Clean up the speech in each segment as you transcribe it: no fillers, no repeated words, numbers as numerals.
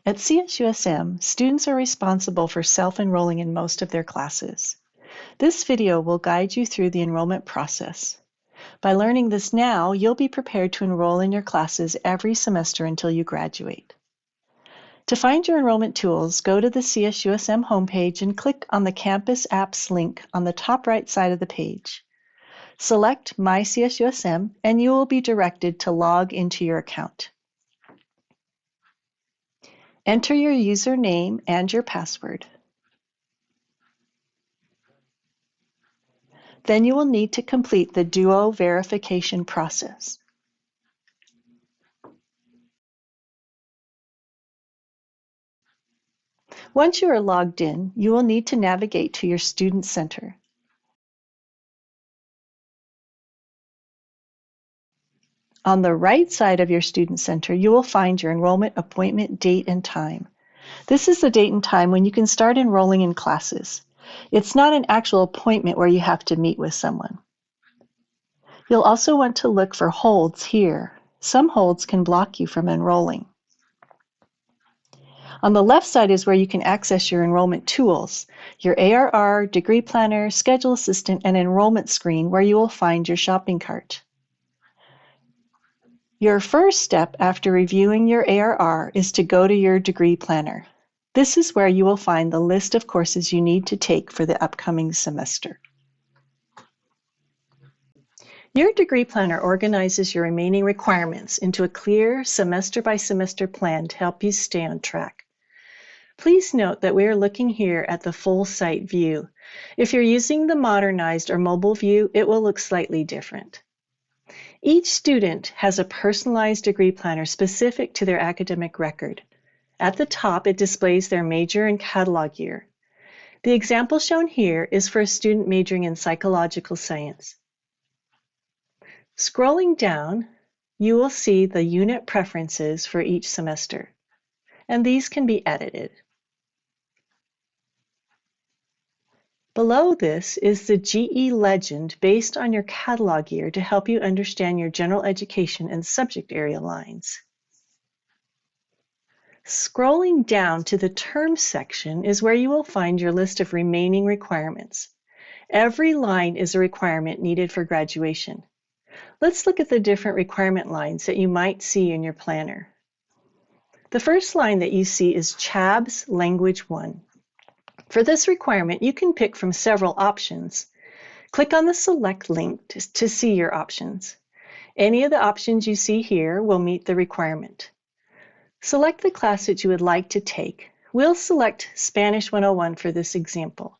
At CSUSM, students are responsible for self-enrolling in most of their classes. This video will guide you through the enrollment process. By learning this now, you'll be prepared to enroll in your classes every semester until you graduate. To find your enrollment tools, go to the CSUSM homepage and click on the Campus Apps link on the top right side of the page. Select My CSUSM and you will be directed to log into your account. Enter your username and your password. Then you will need to complete the Duo verification process. Once you are logged in, you will need to navigate to your Student Center. On the right side of your Student Center, you will find your enrollment appointment date and time. This is the date and time when you can start enrolling in classes. It's not an actual appointment where you have to meet with someone. You'll also want to look for holds here. Some holds can block you from enrolling. On the left side is where you can access your enrollment tools, your ARR, Degree Planner, Schedule Assistant, and Enrollment screen where you will find your shopping cart. Your first step after reviewing your ARR is to go to your Degree Planner. This is where you will find the list of courses you need to take for the upcoming semester. Your Degree Planner organizes your remaining requirements into a clear semester-by-semester plan to help you stay on track. Please note that we are looking here at the full site view. If you're using the modernized or mobile view, it will look slightly different. Each student has a personalized degree planner specific to their academic record. At the top, it displays their major and catalog year. The example shown here is for a student majoring in psychological science. Scrolling down, you will see the unit preferences for each semester, and these can be edited. Below this is the GE legend based on your catalog year to help you understand your general education and subject area lines. Scrolling down to the term section is where you will find your list of remaining requirements. Every line is a requirement needed for graduation. Let's look at the different requirement lines that you might see in your planner. The first line that you see is CHABS Language 1. For this requirement, you can pick from several options. Click on the Select link to see your options. Any of the options you see here will meet the requirement. Select the class that you would like to take. We'll select Spanish 101 for this example.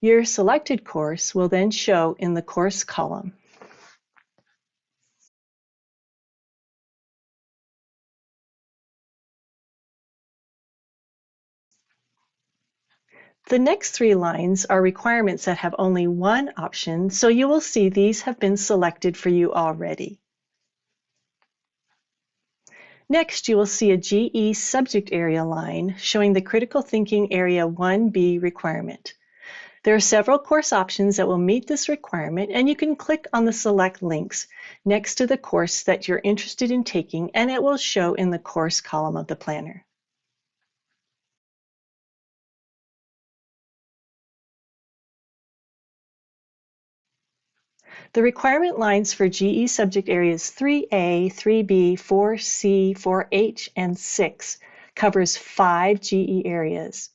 Your selected course will then show in the course column. The next three lines are requirements that have only one option, so you will see these have been selected for you already. Next, you will see a GE subject area line showing the Critical Thinking Area 1B requirement. There are several course options that will meet this requirement, and you can click on the select links next to the course that you're interested in taking, and it will show in the course column of the planner. The requirement lines for GE subject areas 3A, 3B, 4C, 4H, and 6 covers 5 GE areas.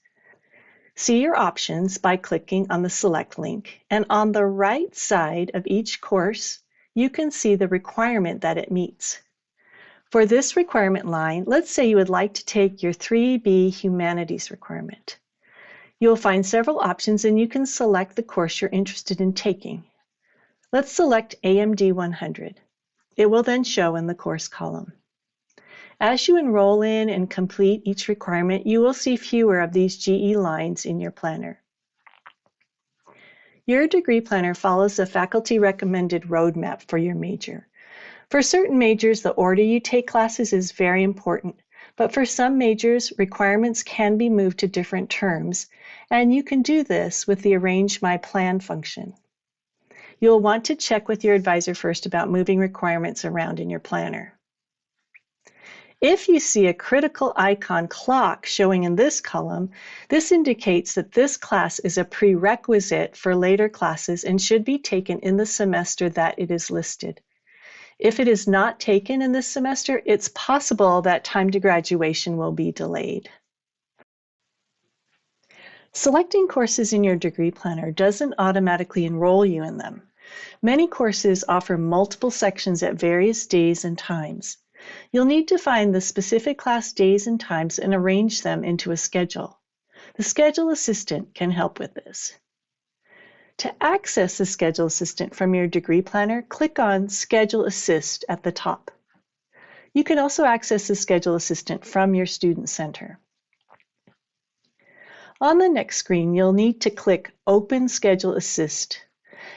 See your options by clicking on the Select link, and on the right side of each course, you can see the requirement that it meets. For this requirement line, let's say you would like to take your 3B Humanities requirement. You'll find several options and you can select the course you're interested in taking. Let's select AMD 100. It will then show in the course column. As you enroll in and complete each requirement, you will see fewer of these GE lines in your planner. Your degree planner follows the faculty recommended roadmap for your major. For certain majors, the order you take classes is very important, but for some majors, requirements can be moved to different terms, and you can do this with the Arrange My Plan function. You'll want to check with your advisor first about moving requirements around in your planner. If you see a critical icon clock showing in this column, this indicates that this class is a prerequisite for later classes and should be taken in the semester that it is listed. If it is not taken in this semester, it's possible that time to graduation will be delayed. Selecting courses in your degree planner doesn't automatically enroll you in them. Many courses offer multiple sections at various days and times. You'll need to find the specific class days and times and arrange them into a schedule. The Schedule Assistant can help with this. To access the Schedule Assistant from your degree planner, click on Schedule Assist at the top. You can also access the Schedule Assistant from your Student Center. On the next screen, you'll need to click Open Schedule Assist.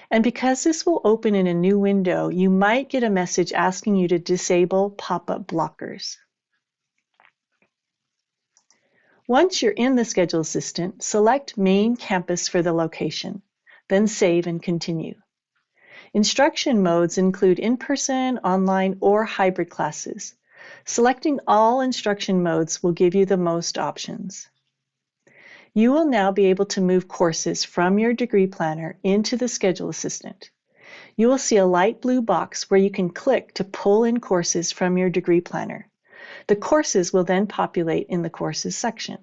And because this will open in a new window, you might get a message asking you to disable pop-up blockers. Once you're in the Schedule Assistant, select Main Campus for the location, then save and continue. Instruction modes include in-person, online, or hybrid classes. Selecting all instruction modes will give you the most options. You will now be able to move courses from your degree planner into the Schedule Assistant. You will see a light blue box where you can click to pull in courses from your degree planner. The courses will then populate in the Courses section.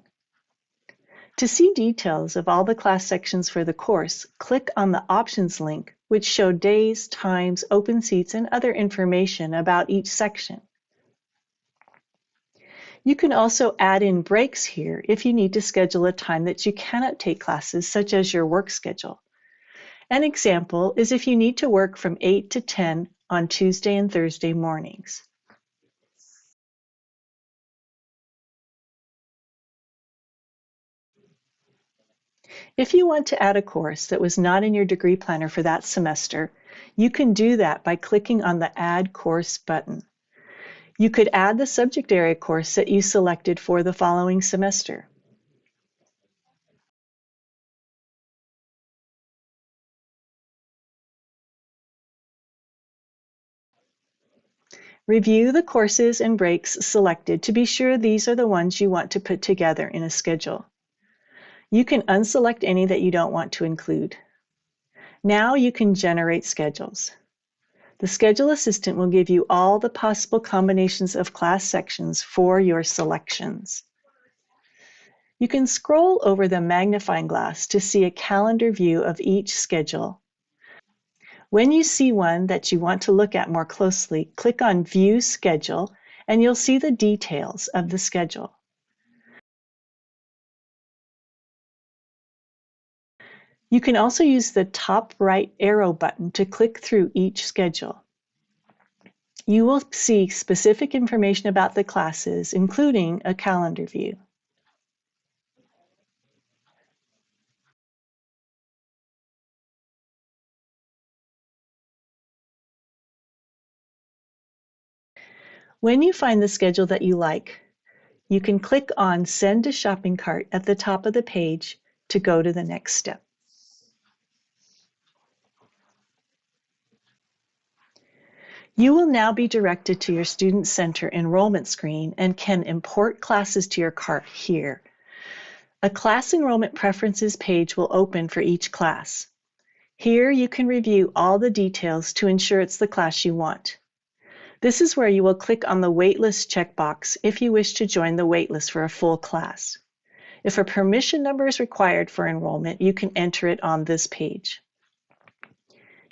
To see details of all the class sections for the course, click on the Options link, which show days, times, open seats, and other information about each section. You can also add in breaks here if you need to schedule a time that you cannot take classes, such as your work schedule. An example is if you need to work from 8 to 10 on Tuesday and Thursday mornings. If you want to add a course that was not in your degree planner for that semester, you can do that by clicking on the Add Course button. You could add the subject area course that you selected for the following semester. Review the courses and breaks selected to be sure these are the ones you want to put together in a schedule. You can unselect any that you don't want to include. Now you can generate schedules. The Schedule Assistant will give you all the possible combinations of class sections for your selections. You can scroll over the magnifying glass to see a calendar view of each schedule. When you see one that you want to look at more closely, click on View Schedule, and you'll see the details of the schedule. You can also use the top right arrow button to click through each schedule. You will see specific information about the classes, including a calendar view. When you find the schedule that you like, you can click on Send to Shopping Cart at the top of the page to go to the next step. You will now be directed to your Student Center enrollment screen and can import classes to your cart here. A class enrollment preferences page will open for each class. Here you can review all the details to ensure it's the class you want. This is where you will click on the waitlist checkbox if you wish to join the waitlist for a full class. If a permission number is required for enrollment, you can enter it on this page.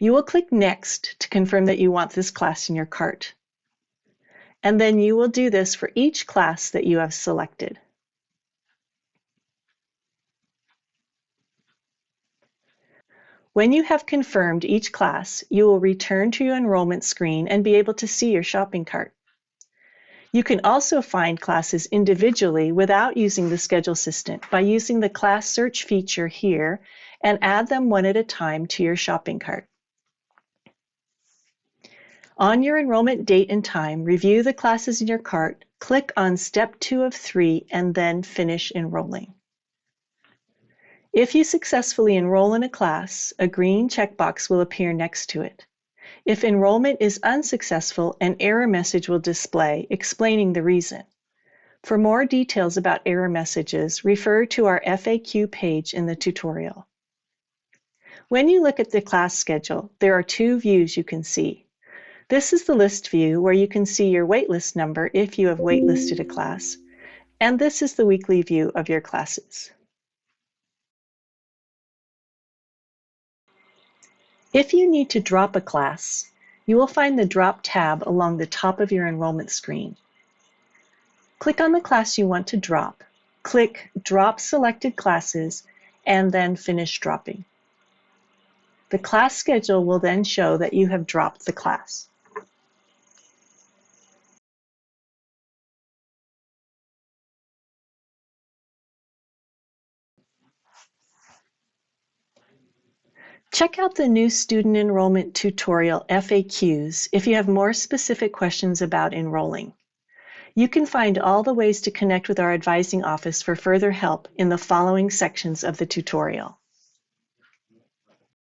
You will click Next to confirm that you want this class in your cart. And then you will do this for each class that you have selected. When you have confirmed each class, you will return to your enrollment screen and be able to see your shopping cart. You can also find classes individually without using the Schedule Assistant by using the Class Search feature here and add them one at a time to your shopping cart. On your enrollment date and time, review the classes in your cart, click on Step 2 of 3, and then finish enrolling. If you successfully enroll in a class, a green checkbox will appear next to it. If enrollment is unsuccessful, an error message will display explaining the reason. For more details about error messages, refer to our FAQ page in the tutorial. When you look at the class schedule, there are two views you can see. This is the list view where you can see your waitlist number if you have waitlisted a class, and this is the weekly view of your classes. If you need to drop a class, you will find the Drop tab along the top of your enrollment screen. Click on the class you want to drop, click Drop Selected Classes, and then Finish Dropping. The class schedule will then show that you have dropped the class. Check out the new student enrollment tutorial FAQs if you have more specific questions about enrolling. You can find all the ways to connect with our advising office for further help in the following sections of the tutorial.